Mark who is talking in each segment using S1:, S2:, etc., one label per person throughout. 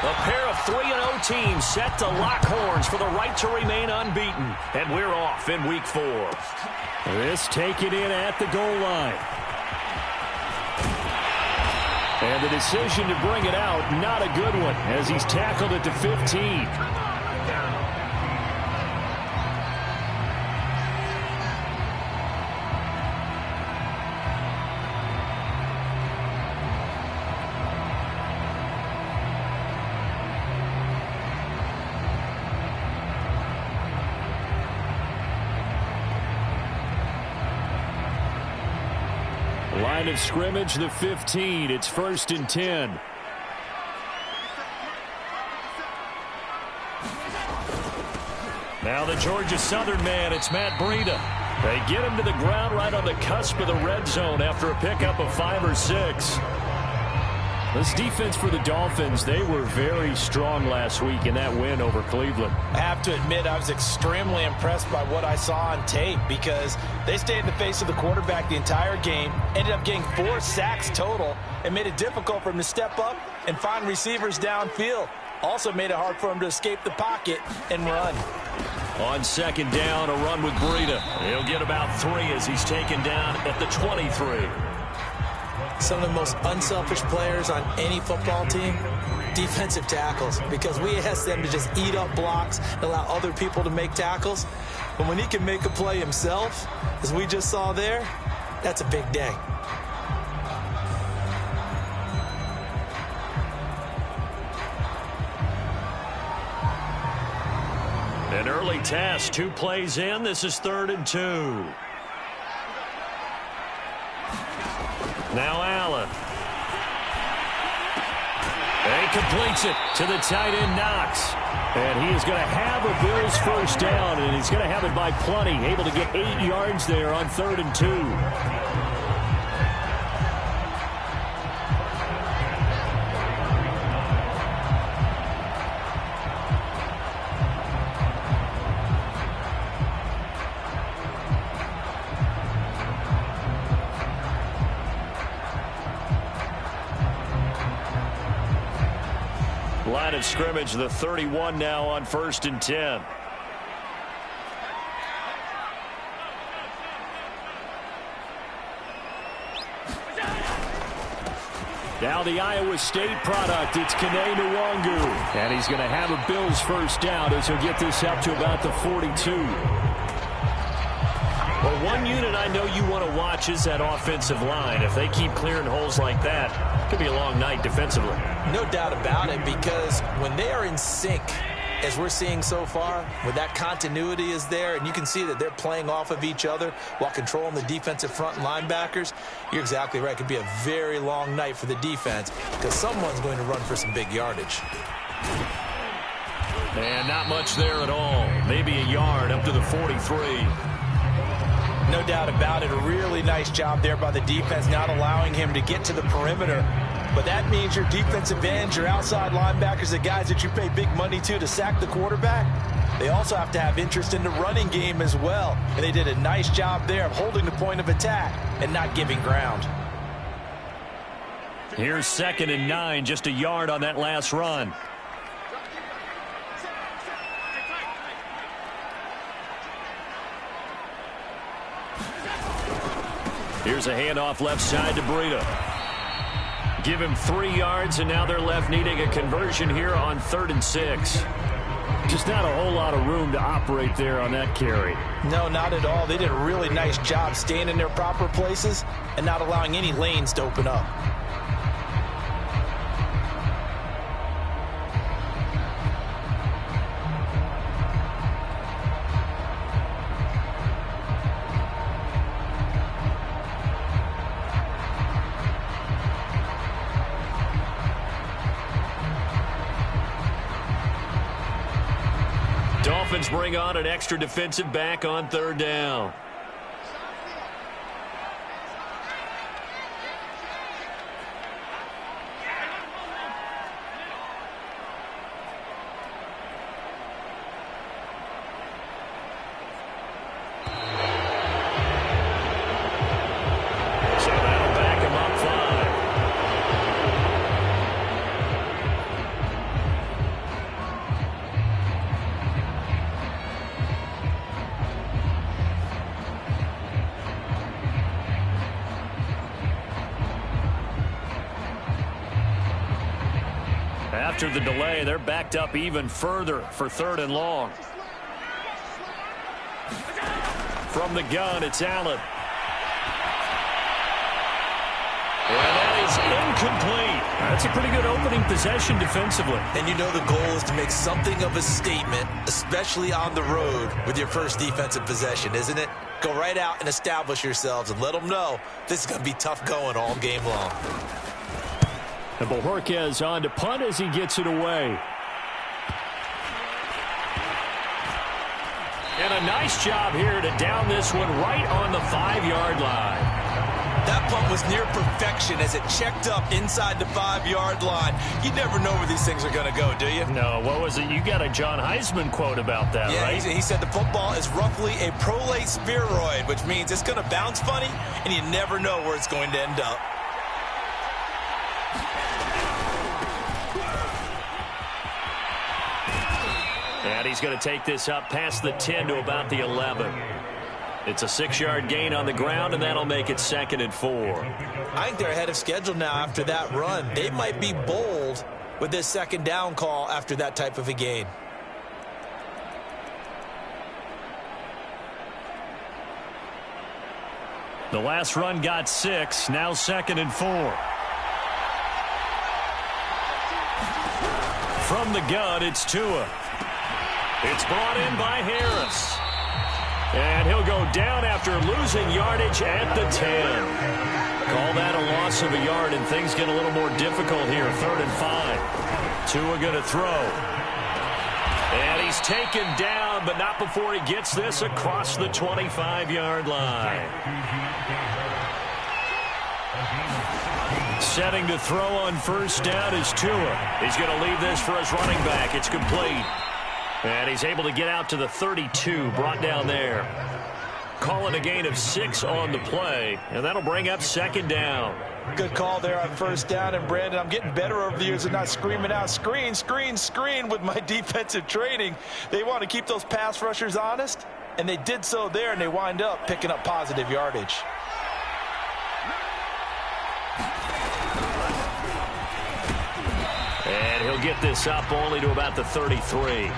S1: A pair of 3-0 teams set to lock horns for the right to remain unbeaten. And we're off in Week 4.
S2: This taken in at the goal line. And the decision to bring it out, not a good one, as he's tackled it to 15. Line of scrimmage, the 15. It's 1st and 10. Now the Georgia Southern man, it's Matt Breida. They get him to the ground right on the cusp of the red zone after a pickup of 5 or 6. This defense for the Dolphins, they were very strong last week in that win over Cleveland.
S3: I have to admit, I was extremely impressed by what I saw on tape because they stayed in the face of the quarterback the entire game, ended up getting 4 sacks total, and made it difficult for him to step up and find receivers downfield. Also made it hard for him to escape the pocket and run.
S1: On 2nd down, a run with Breida. He'll get about 3 as he's taken down at the 23.
S3: Some of the most unselfish players on any football team, defensive tackles, because we ask them to just eat up blocks and allow other people to make tackles. But when he can make a play himself, as we just saw there, that's a big day.
S1: An early task, 2 plays in. This is 3rd and 2. Now Allen. And completes it to the tight end, Knox. And he is going to have a Bills first down, and he's going to have it by plenty. Able to get 8 yards there on 3rd and 2. Line of scrimmage, the 31 now on 1st and 10. Now the Iowa State product, it's Kene Nwangu. And he's going to have a Bills first down as he'll get this up to about the 42. Well, one unit I know you want to watch is that offensive line. If they keep clearing holes like that, it could be a long night defensively.
S3: No doubt about it, because when they are in sync, as we're seeing so far, when that continuity is there, and you can see that they're playing off of each other while controlling the defensive front linebackers, you're exactly right. It could be a very long night for the defense because someone's going to run for some big yardage.
S1: And not much there at all. Maybe a yard up to the 43.
S3: No doubt about it. A really nice job there by the defense, not allowing him to get to the perimeter. But that means your defensive ends, your outside linebackers, the guys that you pay big money to sack the quarterback, they also have to have interest in the running game as well. And they did a nice job there of holding the point of attack and not giving ground.
S1: Here's 2nd and 9, just a yard on that last run. Here's a handoff left side to Breida. Give him 3 yards, and now they're left needing a conversion here on 3rd and 6. Just not a whole lot of room to operate there on that carry.
S3: No, not at all. They did a really nice job staying in their proper places and not allowing any lanes to open up.
S1: Dolphins bring on an extra defensive back on 3rd down. So that'll back him up 5. After the delay, they're backed up even further for 3rd and long. From the gun, it's Allen. And that is incomplete. That's a pretty good opening possession defensively.
S3: And you know the goal is to make something of a statement, especially on the road with your first defensive possession, isn't it? Go right out and establish yourselves and let them know this is going to be tough going all game long.
S1: And Bojorquez on to punt as he gets it away. And a nice job here to down this one right on the 5-yard line.
S3: That punt was near perfection as it checked up inside the 5-yard line. You never know where these things are going to go, do you?
S1: No, what was it? You got a John Heisman quote about that, right?
S3: Yeah, he said the football is roughly a prolate spheroid, which means it's going to bounce funny, and you never know where it's going to end up.
S1: And he's going to take this up past the 10 to about the 11. It's a 6-yard gain on the ground, and that'll make it 2nd and 4.
S3: I think they're ahead of schedule now after that run. They might be bold with this 2nd down call after that type of a gain.
S1: The last run got 6, now 2nd and 4. From the gun, it's Tua. It's brought in by Harris. And he'll go down after losing yardage at the 10. Call that a loss of a yard, and things get a little more difficult here. 3rd and 5. Tua going to throw. And he's taken down, but not before he gets this across the 25-yard line. Setting to throw on 1st down is Tua. He's going to leave this for his running back. It's complete. And he's able to get out to the 32, brought down there. Calling a gain of 6 on the play, and that'll bring up 2nd down.
S3: Good call there on 1st down, and Brandon, I'm getting better over the years and not screaming out, screen, screen, screen with my defensive training. They want to keep those pass rushers honest, and they did so there, and they wind up picking up positive yardage.
S1: And he'll get this up only to about the 33.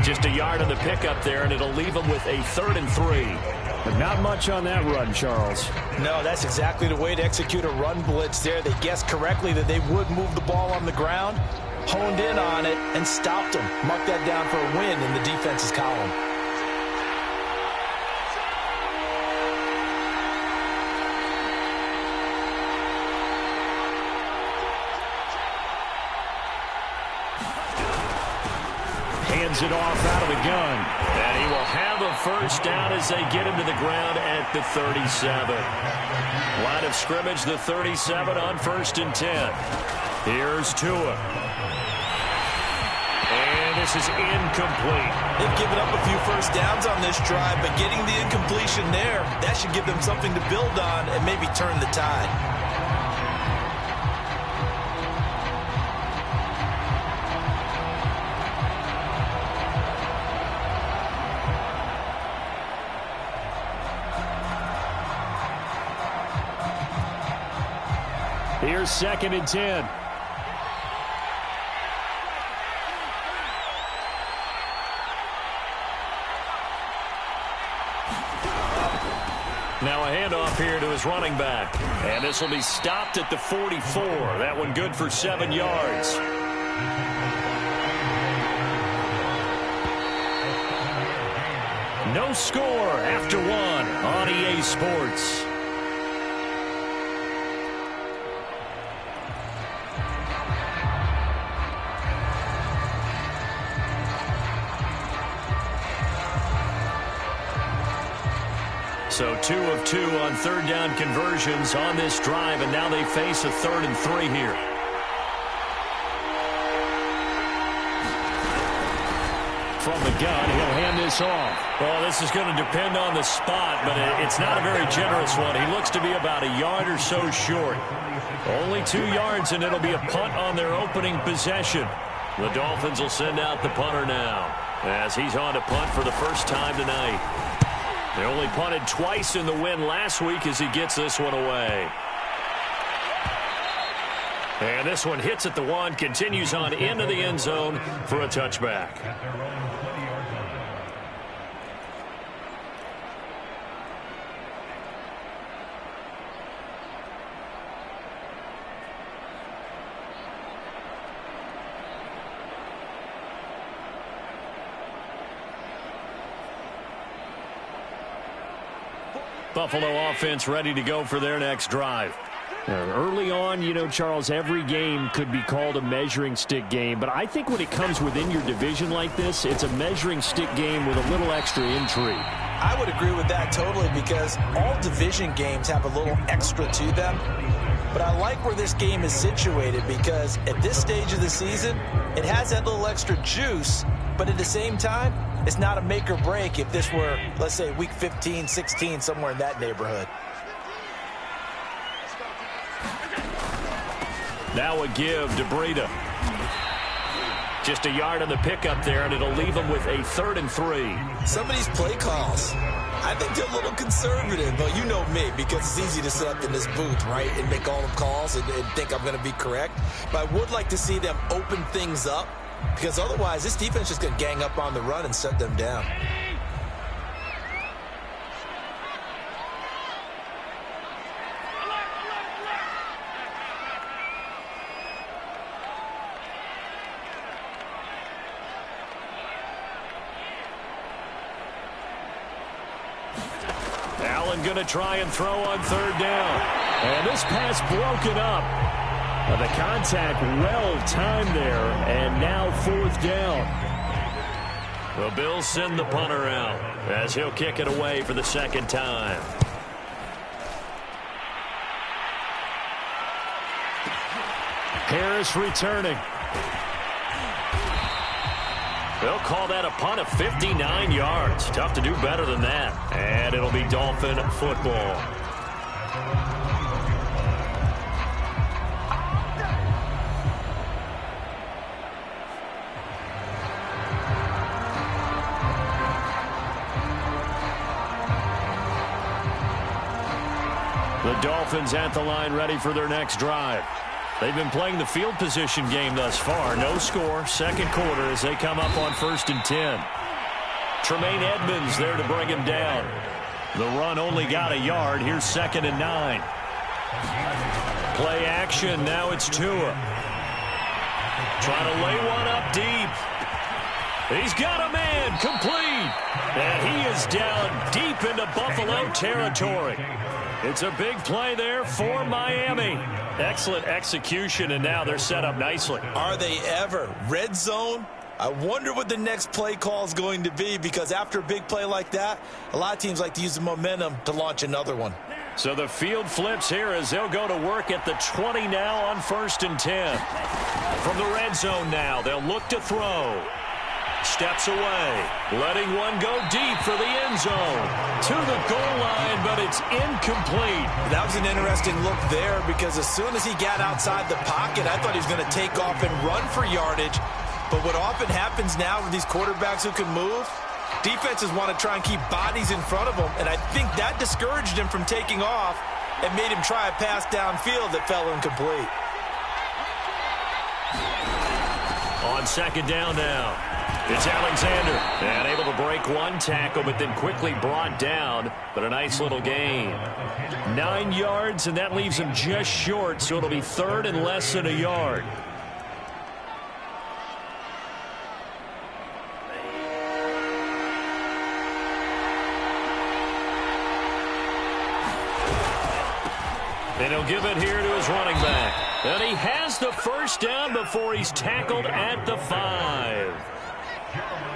S1: Just a yard on the pickup there, and it'll leave him with a 3rd and 3. But not much on that run, Charles.
S3: No, that's exactly the way to execute a run blitz there. They guessed correctly that they would move the ball on the ground, honed in on it, and stopped them. Mark that down for a win in the defense's column.
S1: It off out of the gun. And he will have a 1st down as they get him to the ground at the 37. Line of scrimmage, the 37 on 1st and 10. Here's Tua. And this is incomplete.
S3: They've given up a few 1st downs on this drive, but getting the incompletion there, that should give them something to build on and maybe turn the tide.
S1: Here's 2nd and 10. Now a handoff here to his running back. And this will be stopped at the 44. That one good for 7 yards. No score after 1 on EA Sports. So 2 of 2 on 3rd down conversions on this drive, and now they face a 3rd and 3 here. From the gun, he'll hand this off. Well, this is going to depend on the spot, but it's not a very generous one. He looks to be about a yard or so short. Only 2 yards, and it'll be a punt on their opening possession. The Dolphins will send out the punter now, as he's on to punt for the first time tonight. They only punted twice in the win last week as he gets this one away. And this one hits at the 1, continues on into the end zone for a touchback. Buffalo offense ready to go for their next drive.
S2: Early on, you know, Charles, every game could be called a measuring stick game. But I think when it comes within your division like this, it's a measuring stick game with a little extra intrigue.
S3: I would agree with that totally because all division games have a little extra to them. But I like where this game is situated because at this stage of the season, it has that little extra juice. But at the same time, it's not a make or break if this were, let's say, week 15, 16, somewhere in that neighborhood.
S1: Now a give to Breida. Just a yard on the pickup there, and it'll leave them with a 3rd and 3.
S3: Some of these play calls, I think they're a little conservative, but you know me, because it's easy to sit up in this booth, right, and make all the calls and think I'm going to be correct. But I would like to see them open things up, because otherwise this defense is going to gang up on the run and shut them down.
S1: Going to try and throw on 3rd down.
S2: And this pass broken up. The contact well timed there, and now 4th down.
S1: The Bills send the punter out as he'll kick it away for the 2nd time.
S2: Harris returning.
S1: They'll call that a punt of 59 yards. Tough to do better than that. And it'll be Dolphin football. The Dolphins at the line ready for their next drive. They've been playing the field position game thus far. No score, 2nd quarter as they come up on 1st and 10. Tremaine Edmonds there to bring him down. The run only got a yard. Here's 2nd and 9. Play action. Now it's Tua. Trying to lay one up deep. He's got a man. Complete. And he is down deep into Buffalo territory. It's a big play there for Miami. Excellent execution, and now they're set up nicely.
S3: Are they ever? Red zone? I wonder what the next play call is going to be, because after a big play like that, a lot of teams like to use the momentum to launch another one.
S1: So the field flips here as they'll go to work at the 20 now on 1st and 10. From the red zone now, they'll look to throw. Steps away, letting one go deep for the end zone. To the goal line, but it's incomplete.
S3: That was an interesting look there, because as soon as he got outside the pocket, I thought he was going to take off and run for yardage. But what often happens now with these quarterbacks who can move, defenses want to try and keep bodies in front of them, and I think that discouraged him from taking off and made him try a pass downfield that fell incomplete.
S1: On 2nd down now, it's Alexander, and able to break one tackle, but then quickly brought down, but a nice little gain.
S2: 9 yards, and that leaves him just short, so it'll be 3rd and less than a yard.
S1: And he'll give it here to his running back. And he has the 1st down before he's tackled at the 5.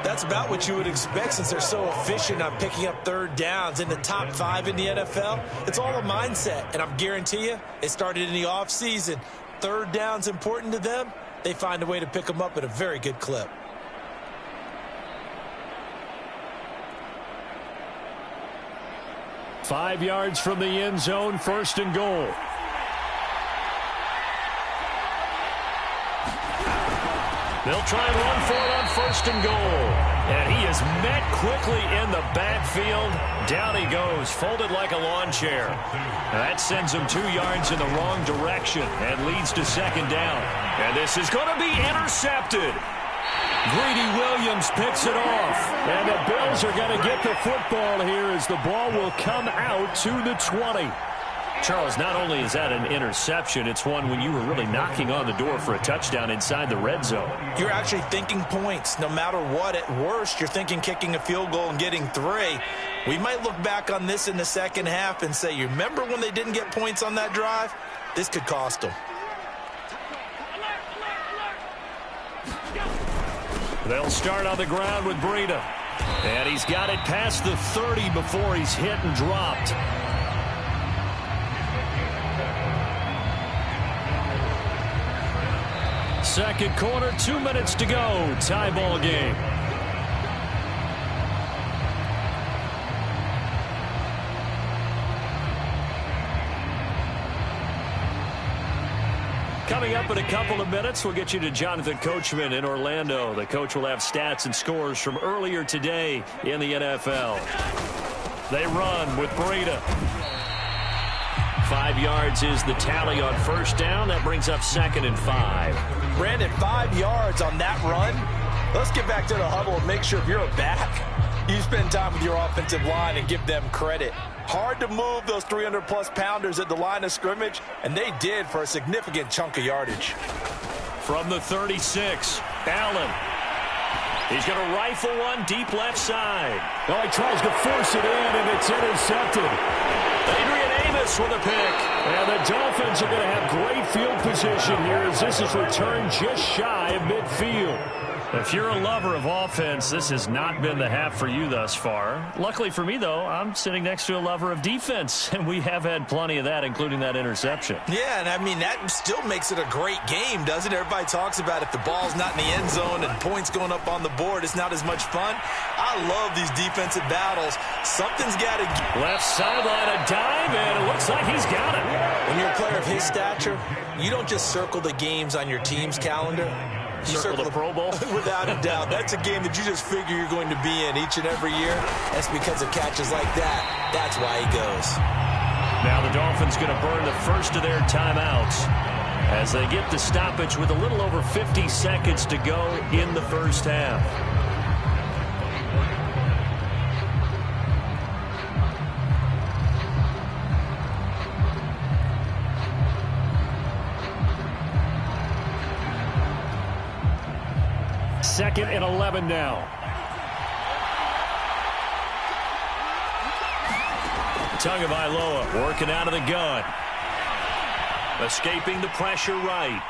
S3: That's about what you would expect, since they're so efficient on picking up 3rd downs in the top 5 in the NFL. It's all a mindset, and I'm guarantee you, it started in the offseason. 3rd down's important to them. They find a way to pick them up at a very good clip.
S2: Five yards from the end zone, 1st and goal.
S1: They'll try and run for it on 1st and goal.
S2: And he is met quickly in the backfield. Down he goes, folded like a lawn chair. And that sends him 2 yards in the wrong direction and leads to second down. And this is going to be intercepted. Greedy Williams picks it off. And the Bills are going to get the football here as the ball will come out to the 20. Charles, not only is that an interception, it's one when you were really knocking on the door for a touchdown inside the red zone.
S3: You're actually thinking points. No matter what, at worst, you're thinking kicking a field goal and getting 3. We might look back on this in the second half and say, you remember when they didn't get points on that drive? This could cost them.
S2: They'll start on the ground with Breida. And he's got it past the 30 before he's hit and dropped. Second quarter, 2 minutes to go. Tie ball game. Coming up in a couple of minutes, we'll get you to Jonathan Coachman in Orlando. The coach will have stats and scores from earlier today in the NFL. They run with Breida. 5 yards is the tally on first down. That brings up 2nd and 5.
S3: Brandon, 5 yards on that run. Let's get back to the huddle and make sure if you're a back, you spend time with your offensive line and give them credit. Hard to move those 300-plus pounders at the line of scrimmage, and they did for a significant chunk of yardage.
S2: From the 36, Allen. He's going to rifle one deep left side. Oh, he tries to force it in, and it's intercepted. Adrian Amos with a pick. And the Dolphins are going to have great field position here as this is returned just shy of midfield. If you're a lover of offense, this has not been the half for you thus far. Luckily for me, though, I'm sitting next to a lover of defense, and we have had plenty of that, including that interception.
S3: Yeah, and I mean, that still makes it a great game, doesn't it? Everybody talks about if the ball's not in the end zone and points going up on the board, it's not as much fun. I love these defensive battles. Something's got to get.
S2: Left sideline, a dive, and it looks like he's got it.
S3: When you're a player of his stature, you don't just circle the games on your team's calendar.
S2: Circle the Pro Bowl?
S3: Without a doubt. That's a game that you just figure you're going to be in each and every year. That's because of catches like that. That's why he goes.
S2: Now the Dolphins going to burn the first of their timeouts as they get the stoppage with a little over 50 seconds to go in the first half. Second and 11 now. Tagovailoa working out of the gun. Escaping the pressure right.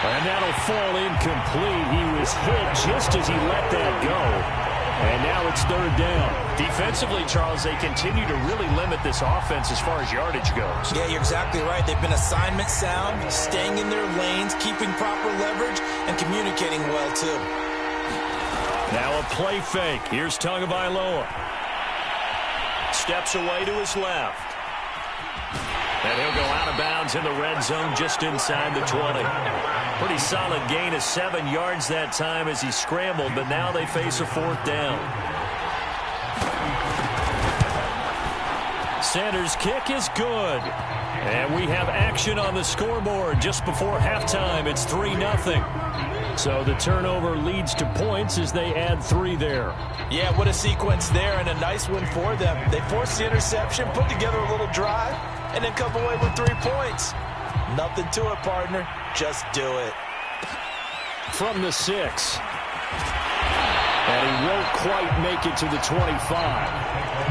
S2: And that'll fall incomplete. He was hit just as he let that go. And now it's third down. Defensively, Charles, they continue to really limit this offense as far as yardage goes.
S3: Yeah, you're exactly right. They've been assignment sound, staying in their lanes, keeping proper leverage, and communicating well, too.
S2: Now a play fake. Here's Tagovailoa. Steps away to his left. And he'll go out of bounds in the red zone just inside the 20. Pretty solid gain of 7 yards that time as he scrambled, but now they face a fourth down. Sanders' kick is good. And we have action on the scoreboard just before halftime. It's 3-0. So the turnover leads to points as they add 3 there.
S3: Yeah, what a sequence there and a nice one for them. They forced the interception, put together a little drive, and then come away with 3 points. Nothing to it, partner. Just do it.
S2: From the 6. And he won't quite make it to the 25.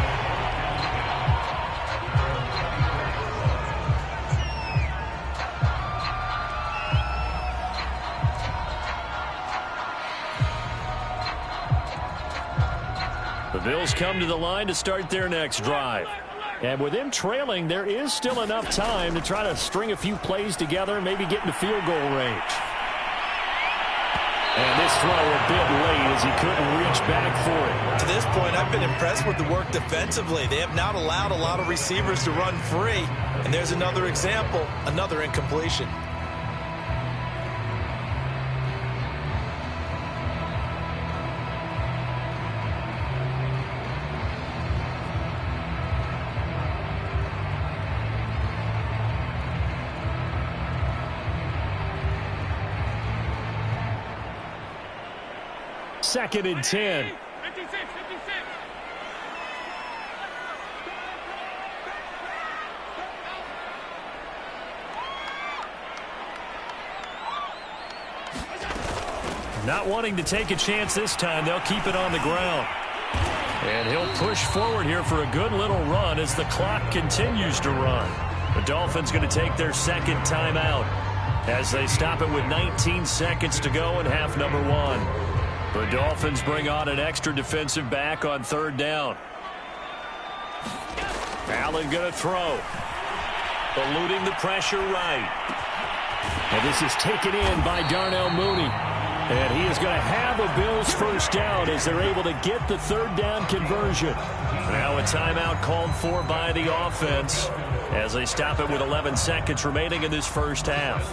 S2: The Bills come to the line to start their next drive. And with them trailing, there is still enough time to try to string a few plays together and maybe get into field goal range. And this throw a bit late as he couldn't reach back for it.
S3: To this point, I've been impressed with the work defensively. They have not allowed a lot of receivers to run free. And there's another example, another incompletion.
S2: 2nd and 10. Not wanting to take a chance this time, they'll keep it on the ground. And he'll push forward here for a good little run as the clock continues to run. The Dolphins going to take their second timeout as they stop it with 19 seconds to go in half number 1. The Dolphins bring on an extra defensive back on 3rd down. Allen going to throw. Eluding the pressure right. And this is taken in by Darnell Mooney. And he is going to have a Bills first down as they're able to get the 3rd down conversion. Now a timeout called for by the offense as they stop it with 11 seconds remaining in this first half.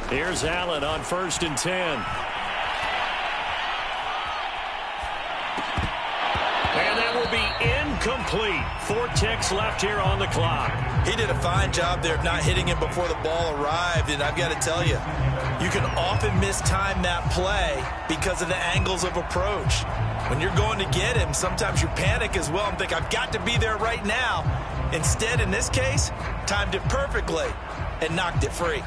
S2: Here's Allen on 1st and 10. And that will be incomplete. 4 ticks left here on the clock.
S3: He did a fine job there of not hitting him before the ball arrived. And I've got to tell you, you can often mistime that play because of the angles of approach. When you're going to get him, sometimes you panic as well and think, I've got to be there right now. Instead, in this case, timed it perfectly and knocked it free.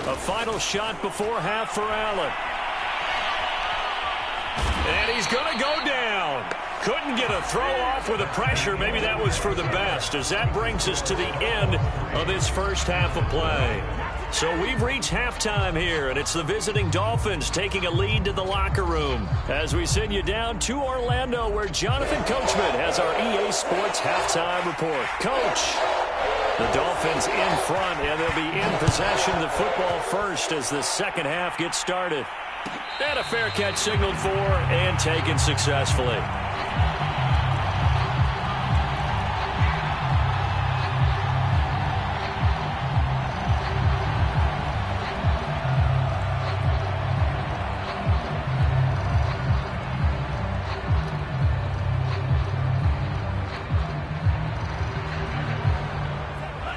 S2: A final shot before half for Allen. And he's going to go down. Couldn't get a throw off with the pressure. Maybe that was for the best, as that brings us to the end of this first half of play. So we've reached halftime here, and it's the visiting Dolphins taking a lead to the locker room as we send you down to Orlando, where Jonathan Coachman has our EA Sports halftime report. Coach, the Dolphins in front, and they'll be in possession of the football first as the second half gets started. And a fair catch signaled for and taken successfully.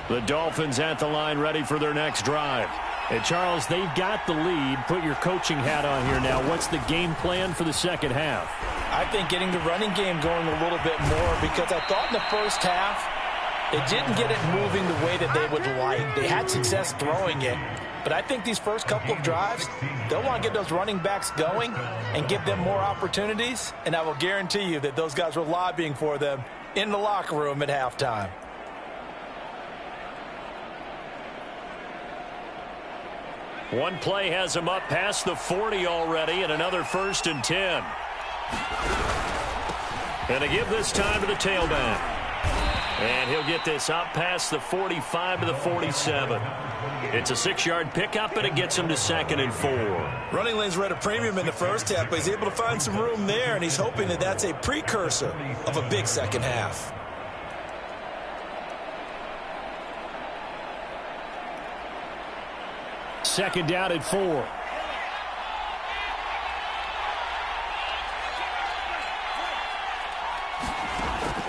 S2: The Dolphins at the line ready for their next drive. And Charles, they've got the lead. Put your coaching hat on here now. What's the game plan for the second half?
S3: I think getting the running game going a little bit more, because I thought in the first half they didn't get it moving the way that they would like. They had success throwing it. But I think these first couple of drives, they'll want to get those running backs going and give them more opportunities. And I will guarantee you that those guys were lobbying for them in the locker room at halftime.
S2: One play has him up past the 40 already, and another 1st and 10. And to give this time to the tailback. And he'll get this up past the 45 to the 47. It's a 6-yard pickup, and it gets him to 2nd and 4.
S3: Running lanes were at a premium in the first half, but he's able to find some room there, and he's hoping that that's a precursor of a big second half.
S2: Second down at 4.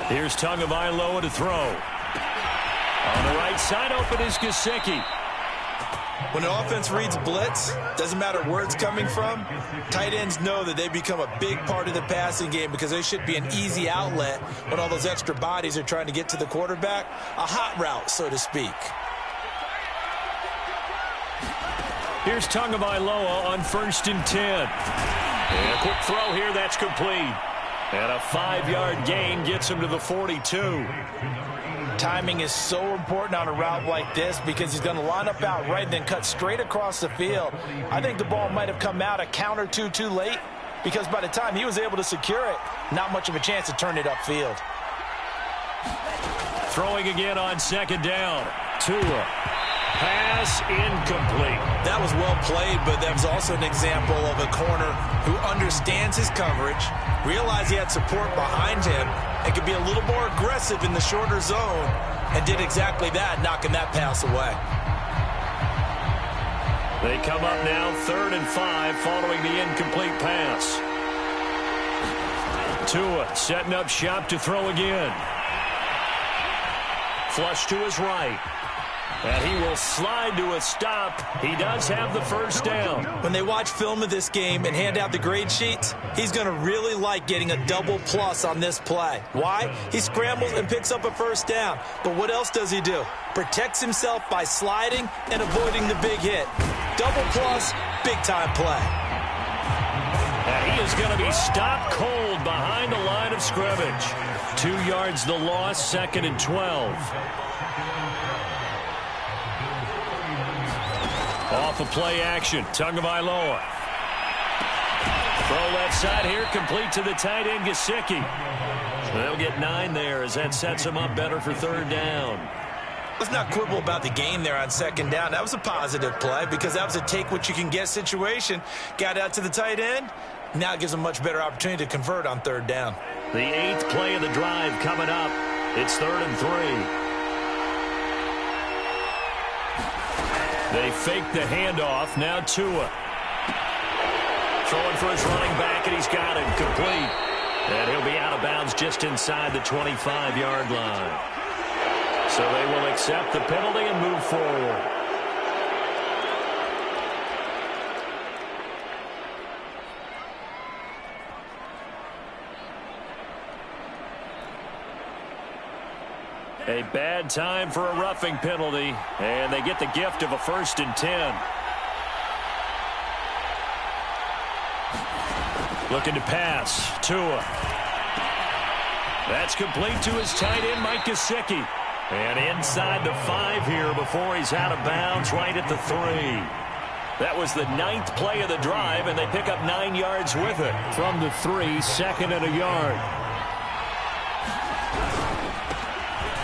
S2: Here's Tagovailoa to throw. On the right side, open is Gesicki.
S3: When the offense reads blitz, doesn't matter where it's coming from, tight ends know that they become a big part of the passing game because they should be an easy outlet when all those extra bodies are trying to get to the quarterback. A hot route, so to speak.
S2: Here's Tagovailoa on 1st and 10. And a quick throw here, that's complete. And a 5-yard gain gets him to the 42.
S3: Timing is so important on a route like this because he's going to line up out right and then cut straight across the field. I think the ball might have come out a count or two too late because by the time he was able to secure it, not much of a chance to turn it upfield.
S2: Throwing again on second down. Tua. Pass incomplete.
S3: That was well played, but that was also an example of a corner who understands his coverage, realized he had support behind him, and could be a little more aggressive in the shorter zone, and did exactly that, knocking that pass away.
S2: They come up now 3rd and 5 following the incomplete pass. Tua setting up shop to throw again. Flush to his right. And he will slide to a stop. He does have the first down.
S3: When they watch film of this game and hand out the grade sheets, he's going to really like getting a double plus on this play. Why? He scrambles and picks up a first down. But what else does he do? Protects himself by sliding and avoiding the big hit. Double plus, big-time play.
S2: And he is going to be stopped cold behind the line of scrimmage. 2 yards the loss, 2nd and 12. Off of play action, Tagovailoa. Throw left side here, complete to the tight end, Gesicki. They'll get 9 there as that sets him up better for 3rd down.
S3: Let's not quibble about the gain there on 2nd down. That was a positive play because that was a take-what-you-can-get situation. Got out to the tight end. Now it gives him a much better opportunity to convert on 3rd down.
S2: The 8th play of the drive coming up. It's 3rd and 3. They fake the handoff. Now Tua. Throwing for his running back, and he's got him complete. And he'll be out of bounds just inside the 25-yard line. So they will accept the penalty and move forward. A bad time for a roughing penalty, and they get the gift of a 1st and 10. Looking to pass. Tua. That's complete to his tight end, Mike Gesicki. And inside the 5 here before he's out of bounds, right at the 3. That was the 9th play of the drive, and they pick up 9 yards with it. From the 3, 2nd and a yard.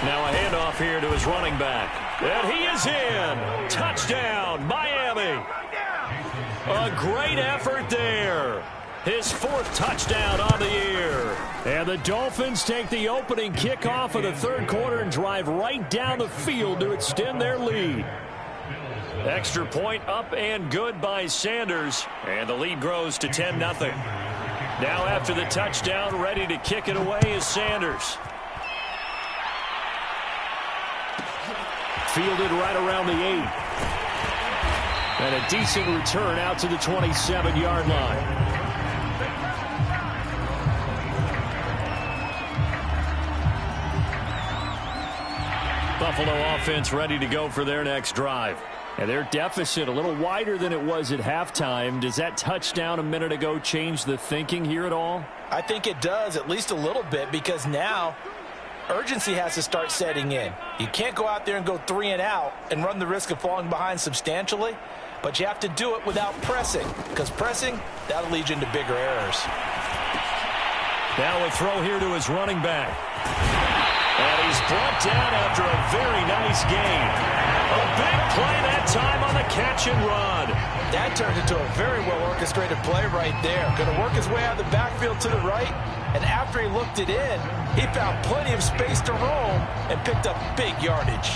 S2: Now a handoff here to his running back. And he is in. Touchdown, Miami. A great effort there. His 4th touchdown on the year. And the Dolphins take the opening kickoff of the 3rd quarter and drive right down the field to extend their lead. Extra point up and good by Sanders. And the lead grows to 10-0. Now after the touchdown, ready to kick it away is Sanders. Fielded right around the 8. And a decent return out to the 27-yard line. Buffalo offense ready to go for their next drive. And their deficit a little wider than it was at halftime. Does that touchdown a minute ago change the thinking here at all?
S3: I think it does, at least a little bit, because now urgency has to start setting in. You can't go out there and go 3 and out and run the risk of falling behind substantially, but you have to do it without pressing, because pressing, that'll lead you into bigger errors.
S2: Now a throw here to his running back. And he's brought down after a very nice gain. A big play that time on the catch and run.
S3: That turned into a very well-orchestrated play right there. Going to work his way out of the backfield to the right, and after he looked it in, he found plenty of space to roam and picked up big yardage.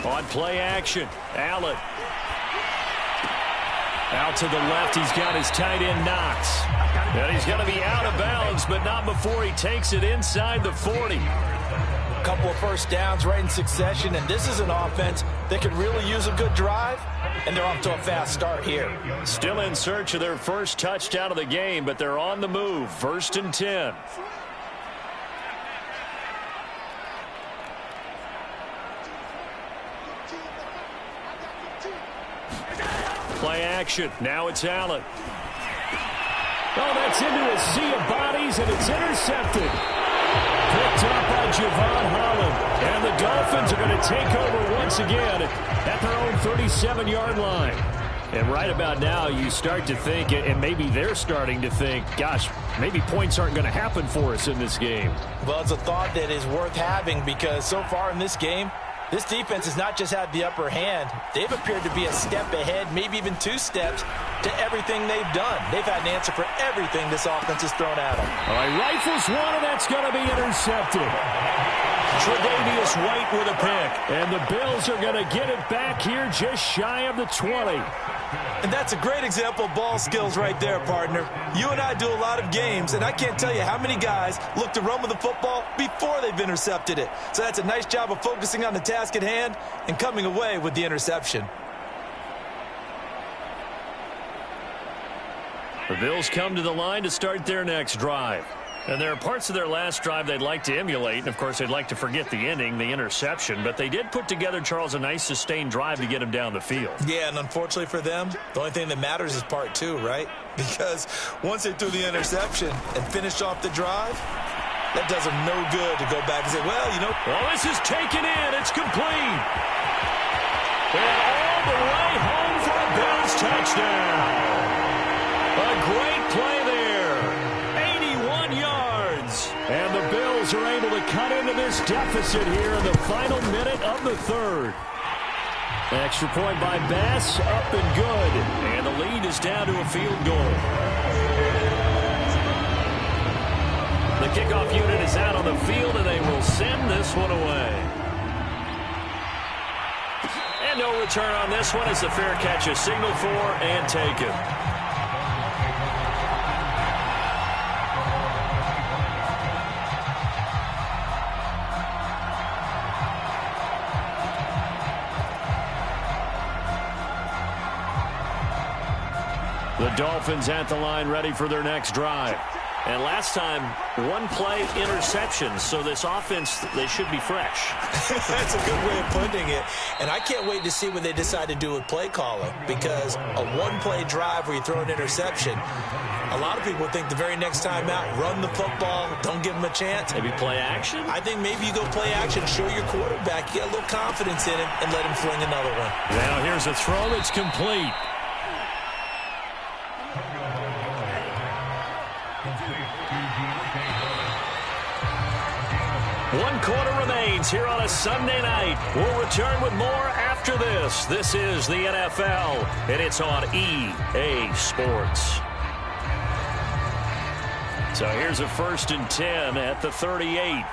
S2: On play action, Allen. Out to the left, he's got his tight end Knox. And he's going to be out of bounds, but not before he takes it inside the 40.
S3: A couple of first downs right in succession, and this is an offense that could really use a good drive, and they're off to a fast start here.
S2: Still in search of their first touchdown of the game, but they're on the move. 1st and 10.
S1: Play action. Now it's Allen. Oh, that's into a sea of bodies, and it's intercepted. Picked up by Javon Holland. And the Dolphins are going to take over once again at their own 37-yard line. And right about now, you start to think, and maybe they're starting to think, gosh, maybe points aren't going to happen for us in this game.
S3: Well, it's a thought that is worth having because so far in this game, this defense has not just had the upper hand. They've appeared to be a step ahead, maybe even 2 steps to everything they've done. They've had an answer for everything this offense has thrown at them.
S1: All right, rifles one, and that's going to be intercepted. Tre'Davious White with a pick. And the Bills are going to get it back here just shy of the 20.
S3: And that's a great example of ball skills right there, partner. You and I do a lot of games, and I can't tell you how many guys look to run with the football before they've intercepted it. So that's a nice job of focusing on the task at hand and coming away with the interception.
S1: The Bills come to the line to start their next drive. And there are parts of their last drive they'd like to emulate. And, of course, they'd like to forget the ending, the interception. But they did put together, Charles, a nice sustained drive to get him down the field.
S3: Yeah, and unfortunately for them, the only thing that matters is part 2, right? Because once they threw the interception and finished off the drive, that does them no good to go back and say, well, you know.
S1: Well, this is taken in. It's complete. And all the way home for a Bills touchdown. A great play there. And the Bills are able to cut into this deficit here in the final minute of the third. Extra point by Bass, up and good. And the lead is down to a field goal. The kickoff unit is out on the field, and they will send this one away. And no return on this one as the fair catch is signaled for and taken. The Dolphins at the line ready for their next drive. And last time, 1-play interceptions. So this offense, they should be fresh.
S3: That's a good way of putting it. And I can't wait to see what they decide to do with play calling. Because a 1-play drive where you throw an interception, a lot of people think the very next time out, run the football, don't give them a chance.
S1: Maybe play action?
S3: I think maybe you go play action, show your quarterback, get a little confidence in him, and let him fling another one.
S1: Now here's a throw that's complete. One quarter remains here on a Sunday night. We'll return with more after this. This is the NFL, and it's on EA Sports. So here's a 1st and 10 at the 38.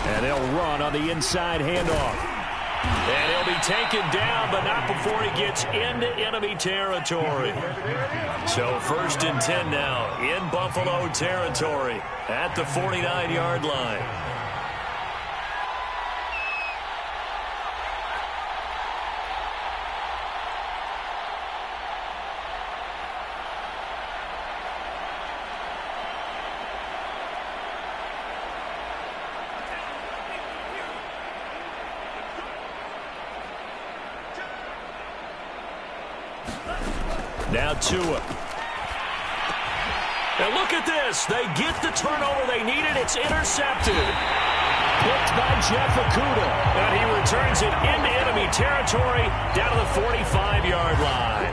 S1: And they'll run on the inside handoff. And he'll be taken down, but not before he gets into enemy territory. So 1st and 10 now in Buffalo territory at the 49-yard line. Now Tua. And look at this. They get the turnover they needed. It's intercepted. Picked by Jeff Okudah. And he returns it into enemy territory down to the 45-yard line.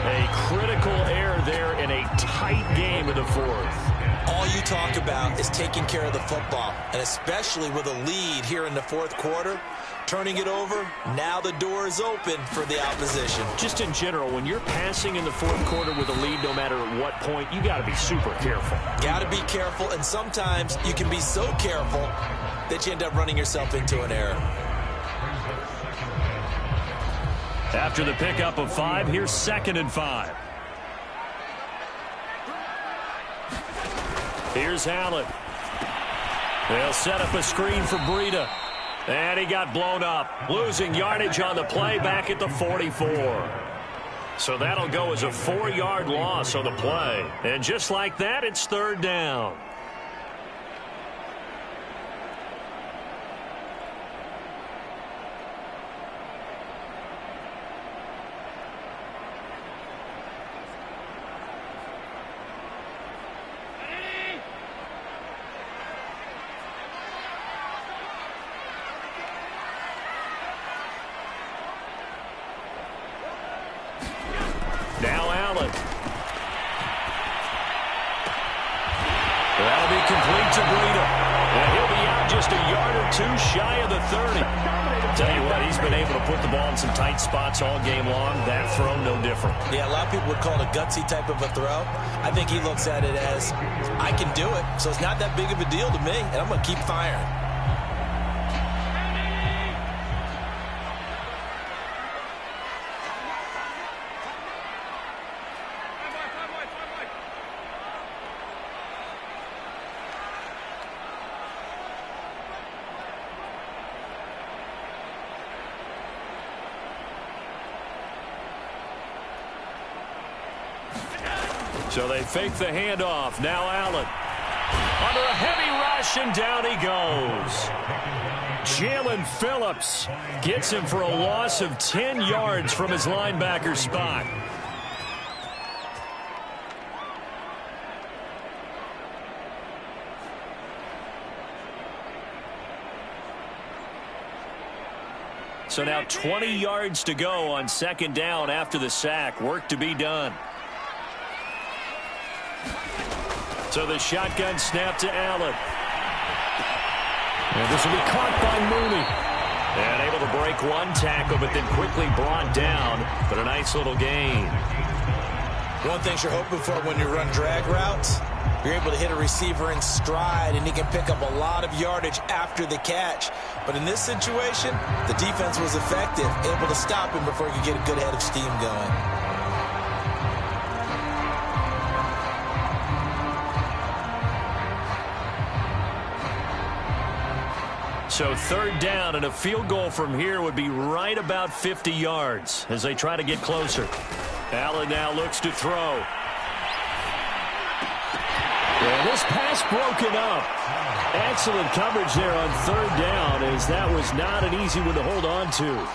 S1: A critical error there in a tight game in the 4th.
S3: All you talk about is taking care of the football, and especially with a lead here in the 4th quarter. Turning it over, now the door is open for the opposition.
S1: Just in general, when you're passing in the 4th quarter with a lead, no matter at what point, you got to be super careful.
S3: Got to be careful, and sometimes you can be so careful that you end up running yourself into an error.
S1: After the pickup of 5, here's 2nd and 5. Here's Allen. They'll set up a screen for Breida. And he got blown up, losing yardage on the play back at the 44. So that'll go as a 4-yard loss on the play. And just like that, it's 3rd down.
S2: 22 shy of the 30.
S1: Tell you what, he's been able to put the ball in some tight spots all game long. That throw, no different.
S3: Yeah, a lot of people would call it a gutsy type of a throw. I think he looks at it as, I can do it, so it's not that big of a deal to me, and I'm going to keep firing.
S2: So they fake the handoff. Now Allen. Under a heavy rush, and down he goes. Jalen Phillips gets him for a loss of 10 yards from his linebacker spot. So now 20 yards to go on second down after the sack. Work to be done. So the shotgun snap to Allen. And this will be caught by Mooney. And able to break one tackle, but then quickly brought down. But a nice little gain.
S3: One thing you're hoping for when you run drag routes, you're able to hit a receiver in stride, and he can pick up a lot of yardage after the catch. But in this situation, the defense was effective, able to stop him before he could get a good head of steam going.
S2: So third down, and a field goal from here would be right about 50 yards as they try to get closer. Allen now looks to throw. And this pass broken up. Excellent coverage there on third down, as that was not an easy one to hold on to.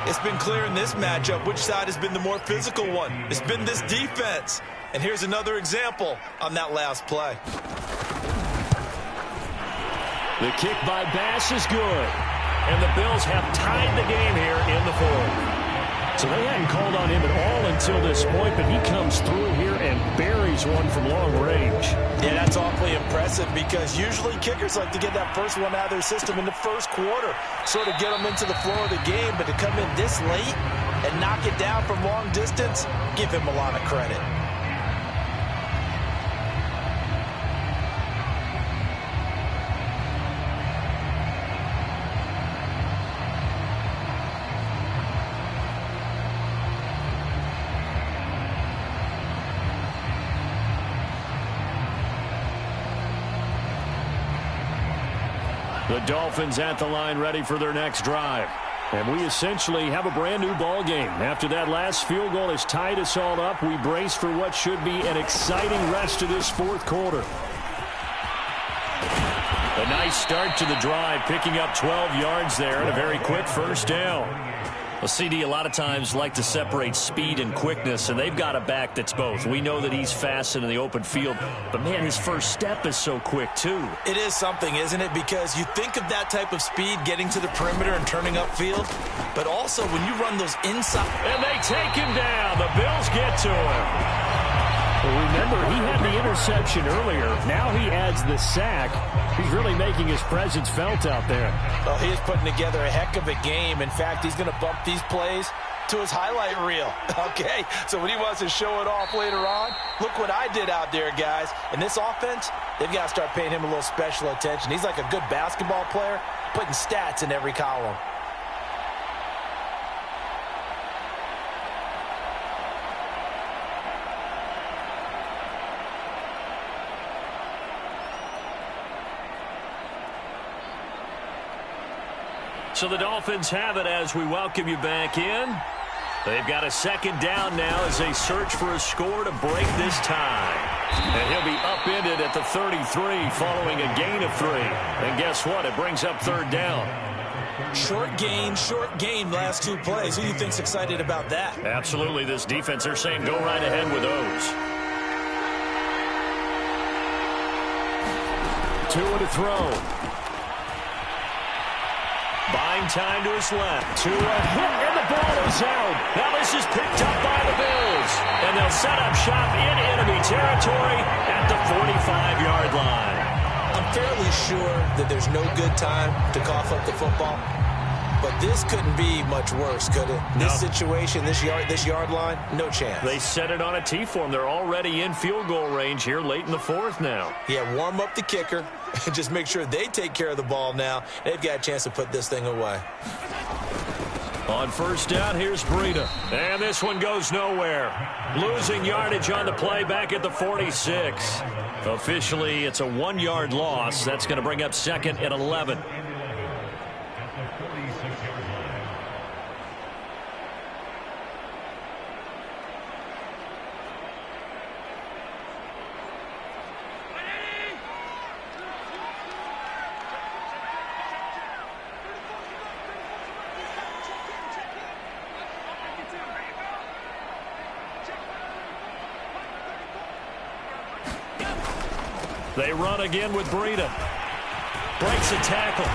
S3: It's been clear in this matchup which side has been the more physical one. It's been this defense. And here's another example on that last play.
S2: The kick by Bass is good. And the Bills have tied the game here in the fourth. So they hadn't called on him at all until this point, but he comes through here and buries one from long range.
S3: Yeah, that's awfully impressive, because usually kickers like to get that first one out of their system in the first quarter, sort of get them into the flow of the game. But to come in this late and knock it down from long distance, give him a lot of credit.
S2: The Dolphins at the line, ready for their next drive. And we essentially have a brand new ball game. After that last field goal has tied us all up, we brace for what should be an exciting rest of this fourth quarter. A nice start to the drive, picking up 12 yards there and a very quick first down. Well, CD, a lot of times like to separate speed and quickness, and they've got a back that's both. We know that he's fast in the open field, but, man, his first step is so quick, too.
S3: It is something, isn't it? Because you think of that type of speed getting to the perimeter and turning upfield, but also when you run those inside.
S2: And they take him down. The Bills get to him. Well, remember, he had the interception earlier. Now he adds the sack. He's really making his presence felt out there.
S3: Well, he is putting together a heck of a game. In fact, he's going to bump these plays to his highlight reel. Okay, so when he wants to show it off later on, look what I did out there, guys. In this offense, they've got to start paying him a little special attention. He's like a good basketball player, putting stats in every column.
S2: So the Dolphins have it as we welcome you back in. They've got a second down now as they search for a score to break this tie. And he'll be upended at the 33 following a gain of 3. And guess what? It brings up third down.
S3: Short gain last two plays. Who do you think's excited about that?
S2: Absolutely. This defense, they're saying go right ahead with those. 2 to throw. Buying time to his left. To a hit, and the ball is out. Now this is picked up by the Bills. And they'll set up shop in enemy territory at the 45-yard line.
S3: I'm fairly sure that there's no good time to cough up the football. But this couldn't be much worse, could it?
S1: No.
S3: This situation, this yard line, no chance.
S1: They set it on a T for them. They're already in field goal range here late in the fourth now.
S3: Yeah, warm up the kicker. Just make sure they take care of the ball now. They've got a chance to put this thing away.
S1: On first down, here's Breida. And this one goes nowhere. Losing yardage on the play back at the 46. Officially, it's a 1-yard loss. That's going to bring up second and 11. They run again with Breida. Breaks a tackle.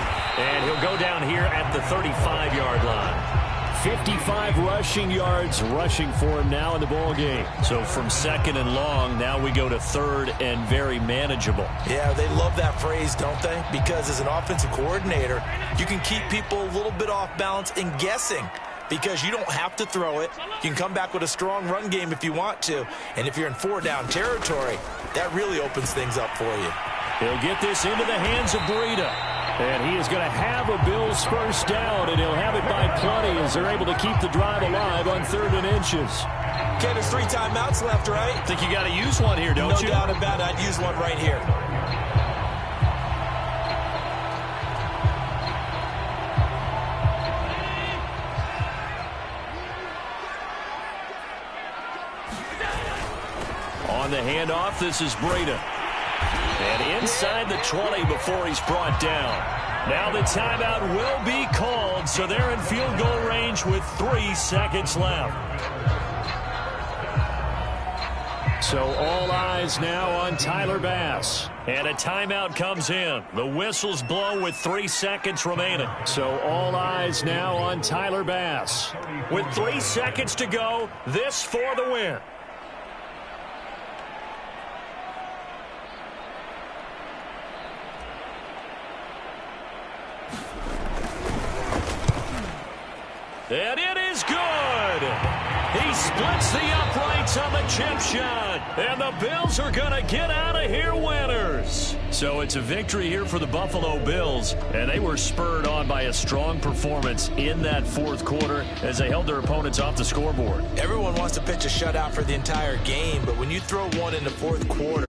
S1: And he'll go down here at the 35-yard line. 55 rushing yards rushing for him now in the ball game. So from second and long, now we go to third and very manageable.
S3: Yeah, they love that phrase, don't they? Because as an offensive coordinator, you can keep people a little bit off balance and guessing. Because you don't have to throw it. You can come back with a strong run game if you want to. And if you're in 4-down territory, that really opens things up for you.
S1: He'll get this into the hands of Breida. And he is going to have a Bills first down, and he'll have it by plenty as they're able to keep the drive alive on 3rd and inches.
S3: Okay, there's 3 timeouts left, right?
S1: I think you got to use one here, don't you?
S3: No doubt about it. I'd use one right here.
S1: On the handoff, this is Breida. And inside the 20 before he's brought down. Now the timeout will be called, so they're in field goal range with 3 seconds left. So all eyes now on Tyler Bass. And a timeout comes in. The whistle's blown with 3 seconds remaining. So all eyes now on Tyler Bass. With 3 seconds to go, this for the win. And it is good. He splits the uprights on the chip shot. And the Bills are going to get out of here winners. So it's a victory here for the Buffalo Bills. And they were spurred on by a strong performance in that fourth quarter as they held their opponents off the scoreboard.
S3: Everyone wants to pitch a shutout for the entire game, but when you throw one in the fourth quarter,